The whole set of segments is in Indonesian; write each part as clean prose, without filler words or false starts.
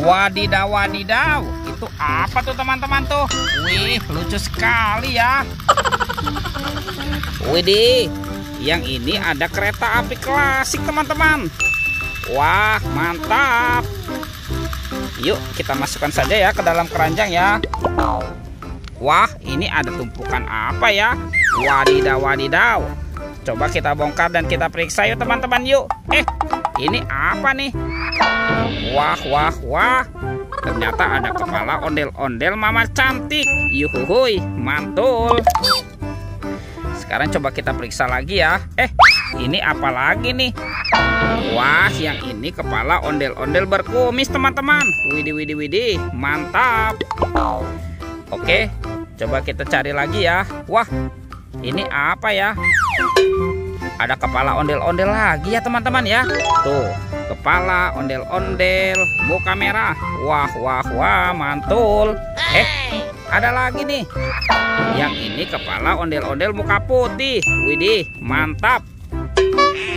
Wadidaw, wadidaw. Itu apa tuh teman-teman tuh? Wih, lucu sekali ya. Widih, yang ini ada kereta api klasik teman-teman. Wah, mantap. Yuk kita masukkan saja ya ke dalam keranjang ya. Wah, ini ada tumpukan apa ya? Wadidaw, wadidaw. Coba kita bongkar dan kita periksa yuk teman-teman yuk. Ini apa nih? Wah, wah, wah. Ternyata ada kepala ondel-ondel mama cantik. Yuhuhuy, mantul. Sekarang coba kita periksa lagi ya. Ini apa lagi nih? Wah, yang ini kepala ondel-ondel berkumis teman-teman. Widih, widih, widih, mantap. Oke, coba kita cari lagi ya. Wah, ini apa ya? Ada kepala ondel-ondel lagi ya teman-teman ya. Tuh, kepala ondel-ondel, muka merah. Wah, wah, wah, mantul. Ada lagi nih. Yang ini kepala ondel-ondel muka putih. Widih, mantap.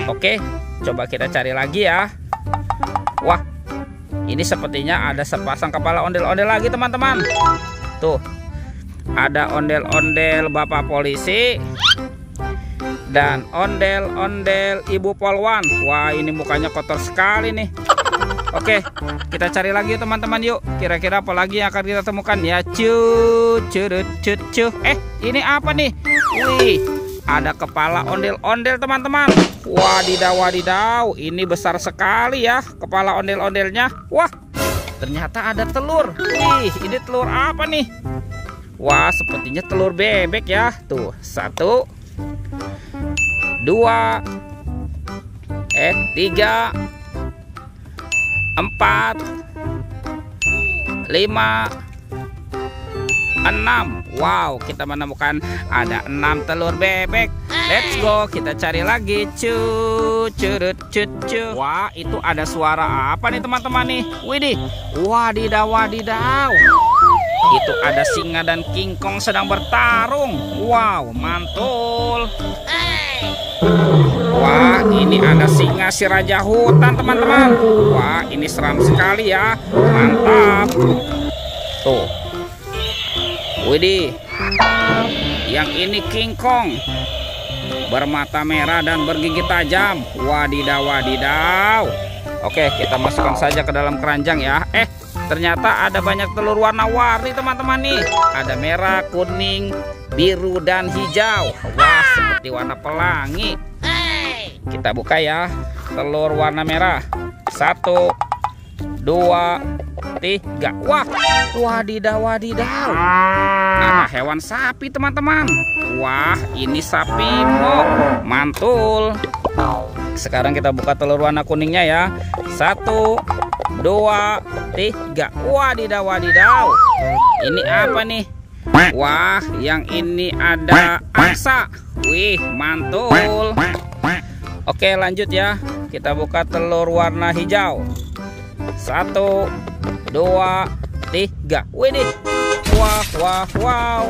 Oke, coba kita cari lagi ya. Wah, ini sepertinya ada sepasang kepala ondel-ondel lagi teman-teman. Tuh, ada ondel-ondel bapak polisi dan ondel-ondel ibu polwan. Wah, ini mukanya kotor sekali nih. Oke, kita cari lagi yuk teman-teman yuk. Kira-kira apa lagi yang akan kita temukan ya? Ini apa nih? Wih, ada kepala ondel-ondel teman-teman. Wadidaw, wadidaw. Ini besar sekali ya kepala ondel-ondelnya. Wah, ternyata ada telur. Wih, ini telur apa nih? Wah, sepertinya telur bebek ya. Tuh, 1, 2, 3, 4, 5, 6. Wow, kita menemukan ada 6 telur bebek. Let's go, kita cari lagi. Wah, itu ada suara apa nih teman-teman nih? Widih, wadidaw, wadidaw. Itu ada singa dan King Kong sedang bertarung. Wow, mantul. Wah, ini ada singa si raja hutan teman-teman. Wah, ini seram sekali ya. Mantap. Tuh. Widih. Yang ini King Kong, bermata merah dan bergigi tajam. Wadidaw, wadidaw. Oke, kita masukkan saja ke dalam keranjang ya. Ternyata ada banyak telur warna-warni teman-teman nih. Ada merah, kuning, biru, dan hijau. Wah, seperti warna pelangi. Kita buka ya. Telur warna merah. 1, 2, 3. Wah, wadidaw, wadidaw. Ada hewan sapi teman-teman. Wah, ini sapi mok. Mantul. Sekarang kita buka telur warna kuningnya ya. 1, 2, 3. Wadidaw, wadidaw. Ini apa nih? Wah, yang ini ada angsa. Wih, mantul. Oke, lanjut ya. Kita buka telur warna hijau. 1, 2, 3. Widih. Wah, wah, wow.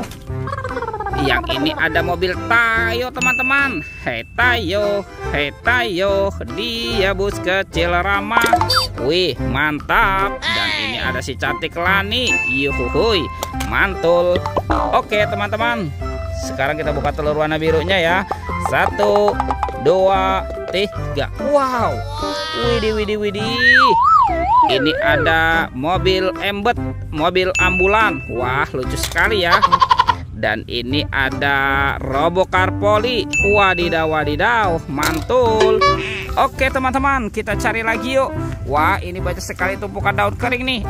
Yang ini ada mobil Tayo teman-teman. Hei Tayo, hei Tayo, dia bus kecil ramah. Wih, mantap. Dan ini ada si cantik Lani. Yuhuhuy, mantul. Oke teman-teman, sekarang kita buka telur warna birunya ya. 1, 2, 3. Wow. Widih, widih, widih. Ini ada mobil embet, mobil ambulan. Wah, lucu sekali ya. Dan ini ada robokar poli. Wadidaw, wadidaw, mantul. Oke teman-teman, kita cari lagi yuk. Wah, ini banyak sekali tumpukan daun kering nih.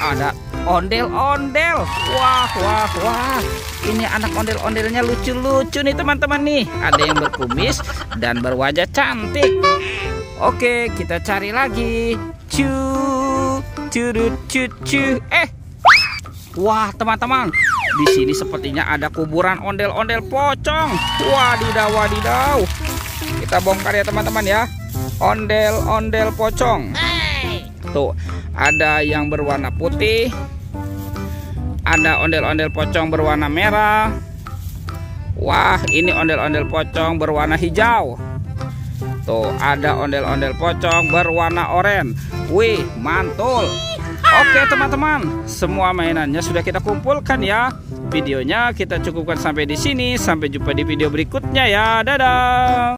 Ada ondel-ondel. Wah, wah, wah. Ini anak ondel-ondelnya lucu-lucu nih teman-teman nih. Ada yang berkumis dan berwajah cantik. Oke, kita cari lagi. Wah teman-teman, di sini sepertinya ada kuburan ondel-ondel pocong. Wadidaw, wadidaw. Kita bongkar ya teman-teman ya. Ondel-ondel pocong. Tuh, ada yang berwarna putih. Ada ondel-ondel pocong berwarna merah. Wah, ini ondel-ondel pocong berwarna hijau. Tuh, ada ondel-ondel pocong berwarna oranye. Wih, mantul. Oke teman-teman, semua mainannya sudah kita kumpulkan ya. Videonya kita cukupkan sampai di sini. Sampai jumpa di video berikutnya ya. Dadah.